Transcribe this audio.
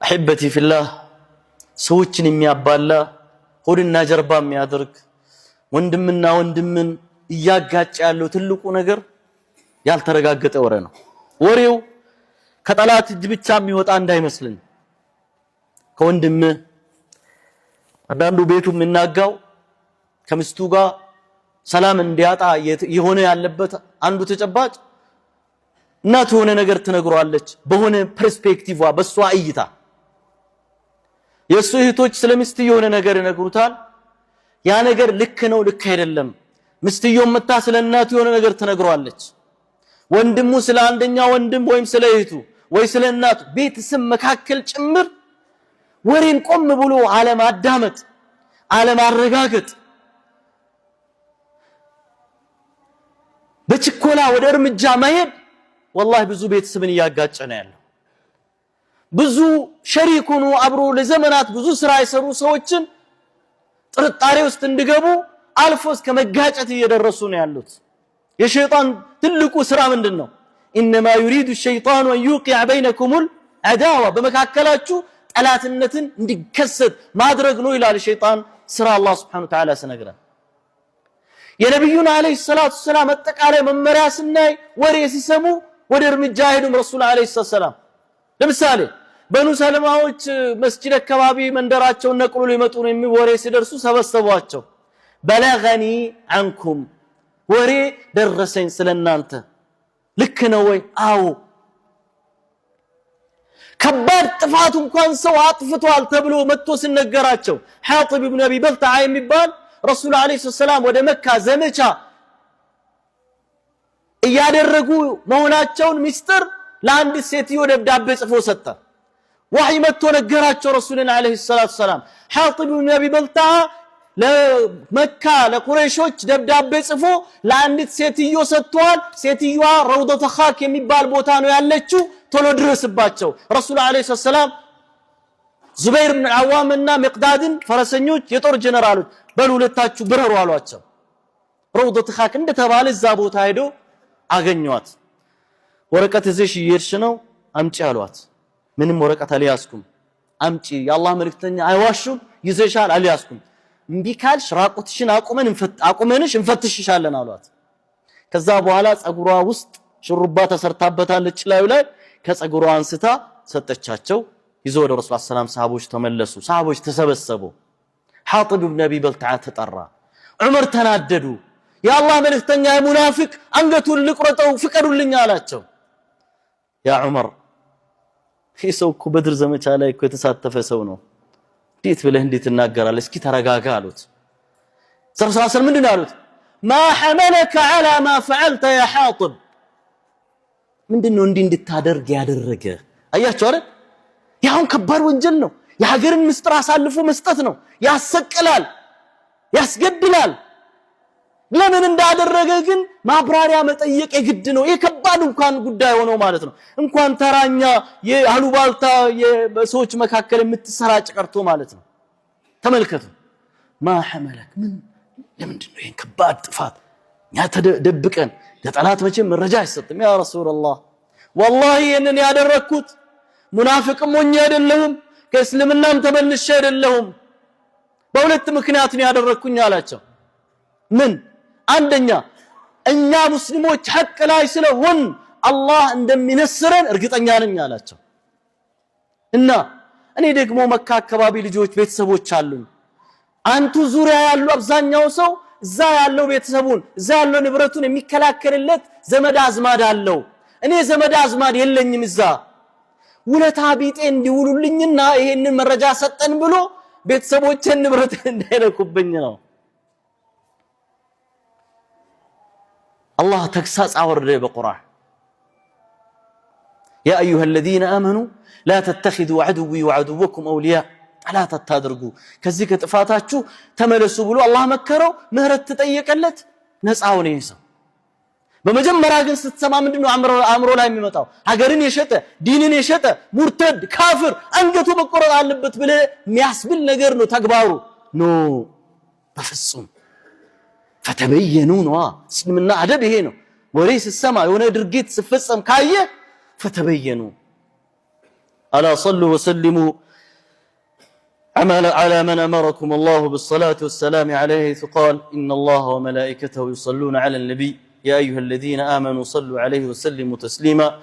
أحبتي في الله ሰዎችን የሚያባላ ሆድና ጀርባ የሚያደርግ ወንድምና ወንድምን እያጋጨ ያለው ትልቁ ነገር ያልተረጋገጠ ወሬ ነው። ወሬው ከጠላት እጅ ብቻ የሚወጣ እንዳይመስልን ከወንድም አንዳንዱ ቤቱ የሚናጋው ከሚስቱ ጋር ሰላም እንዲያጣ የሆነ ያለበት አንዱ ተጨባጭ እናቱ የሆነ ነገር ትነግሯለች በሆነ ፐርስፔክቲቭዋ በሷ እይታ የሱ እህቶች ስለሚስት የሆነ ነገር ይነግሩታል ያ ነገር ልክ ነው ልክ አይደለም ሚስትየው መጣ ስለናቱ የሆነ ነገር ትነግሯለች ወንድሙ ስለ አንደኛ ወንድም ወይም ስለ እህቱ ወይ ስለ እናቱ ቤተሰብ መካከል ጭምር ወሬን ቆም ብሎ ዓለም አዳመጥ ዓለም አረጋግጥ በችኮላ ወደ እርምጃ መሄድ والله ብዙ ቤተሰብን ያጋጨ ነው ያለው ብዙ ሸሪክ ሆኖ አብሮ ለዘመናት ብዙ ስራ የሰሩ ሰዎችን ጥርጣሬ ውስጥ እንዲገቡ አልፎ እስከ መጋጨት እየደረሱ ነው ያሉት የሸይጣን ትልቁ ስራ ምንድነው انما يريد الشيطان ان يوقع بينكم العداوه በመካከላችሁ ጠላትነትን እንዲከሰት ማድረግ ነው ይላል ሸይጣን ስራ አላህ Subhanahu Wa Ta'ala ሲነግረን የነብዩና አለይሂ ሰላቱ ሰላም አጠቃላይ መመሪያ ስናይ ወሬ ሲሰሙ ወደ እርምጃ ሄዱም ረሱል አለይሂ ሰላም ለምሳሌ በኑ ሰለማዎች መስጂድ አካባቢ መንደራቸውን ነቅሎ ሊመጡ ነው የሚወሬ ሲደርሱ ሰበሰቧቸው በለገኒ አንኩም ወሬ ደረሰኝ ስለናንተ ልክ ነው ወይ አው ከባድ ጥፋት እንኳን ሰው አጥፍቷል ተብሎ መጥቶ ሲነገራቸው ሐጢብ ኢብኑ አቢ በልተዓ የሚባል ረሱል አለይሂ ሰላም ወደ መካ ዘመቻ እያደረጉ መሆናቸውን ሚስጥር ለአንድ ሴትዮ ደብዳቤ ጽፎ ሰጠ ወህይ መጥቶ ነገራቸው ረሱልን አለይሂ ሰላም ሐጢብ ኢብኑ አቢ በልተዓ ለመካ ለቁረይሾች ደብዳቤ ጽፎ ለአንድ ሴትዮ ሰጥቷል ሴትዮዋ ረውደተ ኻክ የሚባል ቦታ ነው ያለችው ቶሎ ድረስባቸው ረሱል አለይሂ ሰላም ዙበይር ኢብኑ አዋም እና ሚቅዳድን ፈረሰኞች የጦር ጀነራሎች በሉለታችሁ ብረሩ አሏቸው ረውደተ ኻክ እንደተባለ እዛ ቦታ ሄዶ አገኘዋት ወረቀት እዚህ ይርሽ ነው አምጪ አሏት ምንም ወረቀት አልያዝኩም አምጪ የአላህ መልእክተኛ አይዋሹም ይዘሻል አልያዝኩም እንቢ ካልሽ ራቁትሽን አቁመንሽ እንፈትሽሻለን አሏት ከዛ በኋላ ጸጉሯ ውስጥ ሽሩባ ተሰርታበታለች ላይ ከጸጉሯ አንስታ ሰጠቻቸው ይዞ ወደ ረሱል ሰለላሁ ሰሃቦች ተመለሱ ሰሃቦች ተሰበሰቡ ሐጢብ ኢብኑ አቢ በልተዓ ተጠራ ዑመር ተናደዱ የአላህ መልእክተኛ ሙናፊቅ አንገቱን ልቁረጠው ፍቀዱልኝ አላቸው ያ ዑመር ፊሰውኩ በድር ዘመቻ ላይ እኮ የተሳተፈ ሰው ነው እንዴት ብለህ እንዴት እናገራለህ እስኪ ተረጋጋ አሉት ሰለላሁ ምንድነው አሉት ما حملك على ما فعلت يا حاطب ምንድነው እንድታደርግ ያደረገ አያችሁ አይደል ያው ከባድ ወንጀል ነው የሀገርን ምስጥር አሳልፎ መስጠት ነው ያሰቅላል ያስገድላል ለምን እንዳደረገ ግን ማብራሪያ መጠየቅ የግድ ነው የከባድ እንኳን ጉዳይ ሆኖ ማለት ነው እንኳን ተራኛ የአሉባልታ የሰዎች መካከል የምትሰራጭ ቀርቶ ማለት ነው ተመልከቱ ما حملك ምን ለምንድነው ይሄን ከባድ ጥፋት ያ ተደብቀን ለጠላት መቼም መረጃ አይሰጥም ያ ረሱላህ والله እነን ያደረኩት ሙናፊቅም ሆኜ አይደለሁም ከእስልምናም ተመልሼ አይደለሁም በሁለት ምክንያት ነው ያደረኩኝ አላቸው ምን አንደኛ እኛ ሙስሊሞች ሐቅ ላይ ስለሆን አላህ እንደሚነስረን እርግጠኛ ነኝ አላቸው እና እኔ ደግሞ መካ አካባቢ ልጆች ቤተሰቦች አሉኝ አንቱ ዙሪያ ያሉ አብዛኛው ሰው እዛ ያለው ቤተሰቡን እዛ ያለው ንብረቱን የሚከላከልለት ዘመድ አዝማድ አለው እኔ ዘመድ አዝማድ የለኝም እዛ ውለታ ቢጤ እንዲውሉልኝና ይሄንን መረጃ ሰጠን ብሎ ቤተሰቦችን ንብረት እንዳይነኩብኝ ነው الله تكساس عورد بقرآن يا أيها الذين آمنوا لا تتخذوا عدوي وعدوكم أولياء لا تتادرقوا كذلك تفاتاتشو تملسوا بلو الله مكروا مهرت تتأيك اللت نسعوني يسو بمجمّرا قن ستسمع من دينو عمرو لا يميمتاو هاقرين يشتا دينين يشتا مرتد كافر أنقتوا بقرآن اللبت بلي ميحسبل نقرنو تقبارو نو بفصم فتبينوا اسلمنا عدد ይሄ ነው ወሬ ሲሰማ የሆነ ድርጊት ሲፈጸም ካየ فتبينوا ألا صلوا وسلموا على من أمركم الله بالصلاة والسلام عليه، حيث قال إن الله وملائكته يصلون على النبي يا أيها الذين آمنوا صلوا عليه وسلموا تسليما.